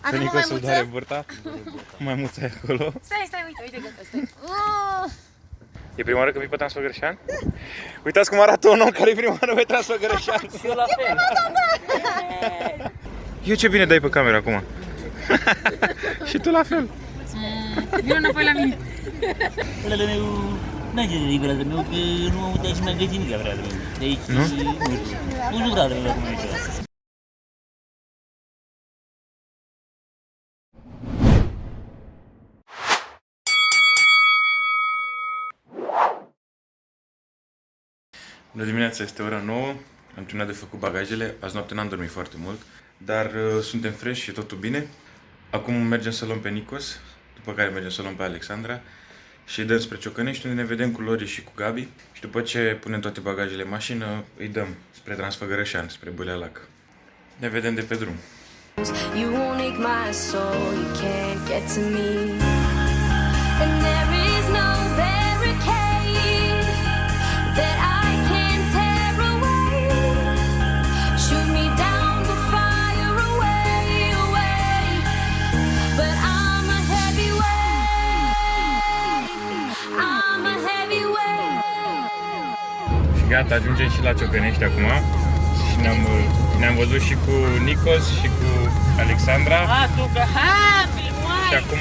Fenică să doare burta. Maimuța e acolo. Stai, uite, gata, stai. E prima oară când vii pe Transfăgărășan? Uitați cum arată un om care e prima oară pe Transfăgărășan. Și eu la fel. Eu ce bine dai pe camera acum. Și tu la fel. Vino înapoi la mine. Fratele meu, n-ai ce să zic, fratele meu, că nu am uitat și n-am găsit nimic, fratele meu. De aici, nu știu, fratele meu, cum e ceva. Bună dimineața, este ora 9. Am terminat de făcut bagajele. Azi noapte n-am dormit foarte mult, dar suntem fresh și totul bine. Acum mergem să luăm pe Nicos, după care mergem să luăm pe Alexandra și dăm spre Ciocănești, unde ne vedem cu Lori și cu Gabi. Și după ce punem toate bagajele în mașină, îi dăm spre Transfăgărășan, spre Bâlealac. Ne vedem de pe drum. You won't ache my soul, you can't get to me. And there is no barricade that I can't tear away. Shoot me down to fire away, away. But I'm a heavyweight, I'm a heavyweight. Și gata, ajungem și la Ciocănești acum. Și ne-am văzut și cu Nicos și cu Alexandra. Și acum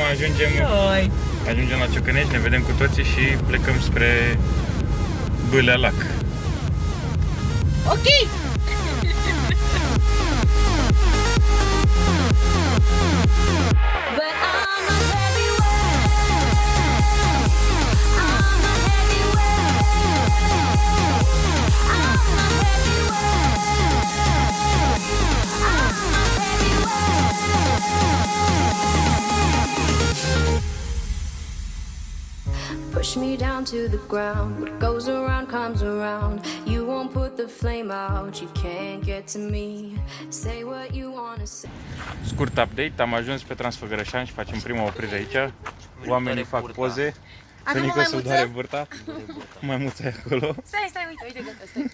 ajungem la Ciocănești, ne vedem cu toții și plecăm spre Bâlealac. Ok! But I'm a heavyweight, I'm a heavyweight, I'm a heavyweight, I'm a heavyweight. Push me down to the ground, what goes around comes around. You won't put the flame out, you can't get to me. Say what you wanna say. Scurt update, am ajuns pe Transfăgărășan și facem prima oprire aici. Oamenii fac poze. Avem o Fenică să maimuță? doare burta. Maimuța e acolo. Stai, uite, gata, stai.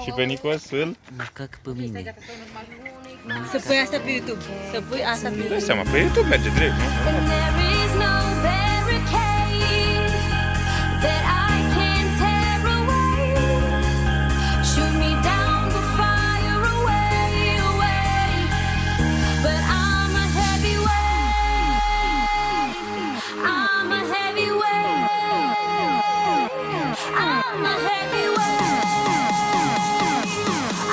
Și pe Nicos îl... Mă cac pe mine. Gata, stai normal. Să pui asta pe YouTube. Să pui asta pe Dai YouTube. seama, pe YouTube merge drept, nu? And there is no barricade that I can't tear away. Shoot me down to fire away, away. But I'm a heavyweight, I'm a heavyweight, I'm a heavyweight,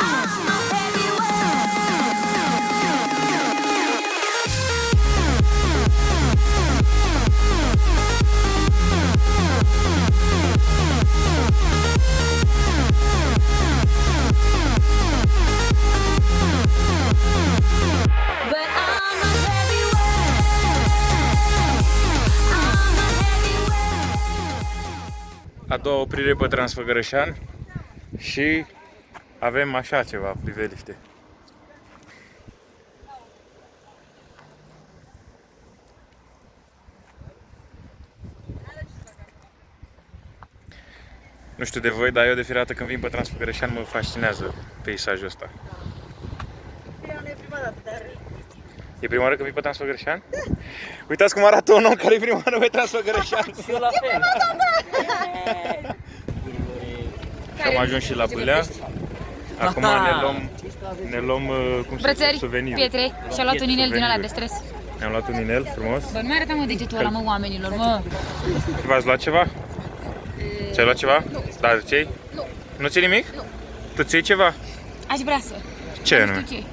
I'm a But I'm a heavyweight, I'm a heavyweight. A doua oprire pe Transfăgărășan și avem așa ceva, priveliște. Nu știu de voi, dar eu de fiecare dată când vin pe Transfăgărășan mă fascinează peisajul ăsta. E prima oară când vii pe Transfăgărășan? Uitați cum arată un om care e prima oară pe Transfăgărășan. Și eu la fel. Și am ajuns și la Bâlea. Acum ne luăm cum se zice, Brățări, suveniri. pietre și-a luat un inel din ăla de stres. Ne-am luat un inel frumos. Bă, nu mai arăta mă degetul ăla, mă, oamenilor, mă. V-ați luat ceva? Ți-ai luat ceva? Nu. Dar ți-ai? Nu. Nu ți-ai nimic? Nu. Tu ți-ai ceva? Aș vrea să. Ce Nu anume? știu ce.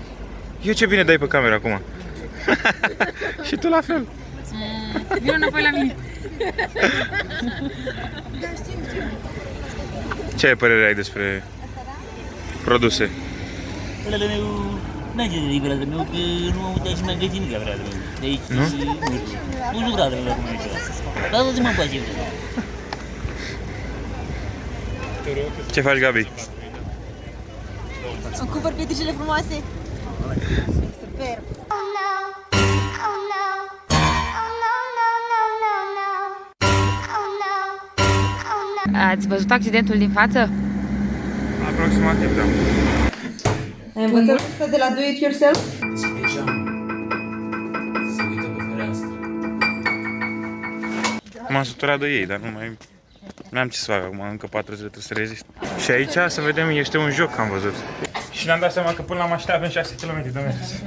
Eu ce bine dai pe camera acum. Și tu la fel. Vino înapoi la mine. Ce părere ai despre produse? Fratele meu, n-ai ce să zic, fratele meu, că nu am uitat și n-am găsit nimic, fratele meu. De aici, Nu? nu știu, fratele meu, cum e ceva. Lasă-ți-mă în pace, frate. Ce faci, Gabi? Îmi cumpăr pietricele frumoase. Super. Oh no, oh no, oh no, no, no, no, no, oh no, oh no. Ați văzut accidentul din față? Aproximativ, da. Ai învățat asta de la Do It Yourself? M-am săturat de ei, dar nu am ce să fac acum, încă 4 zile trebuie să rezist. Și aici, să vedem, este un joc, am văzut. Și ne-am dat seama că până la mașină avem 6 km de mers.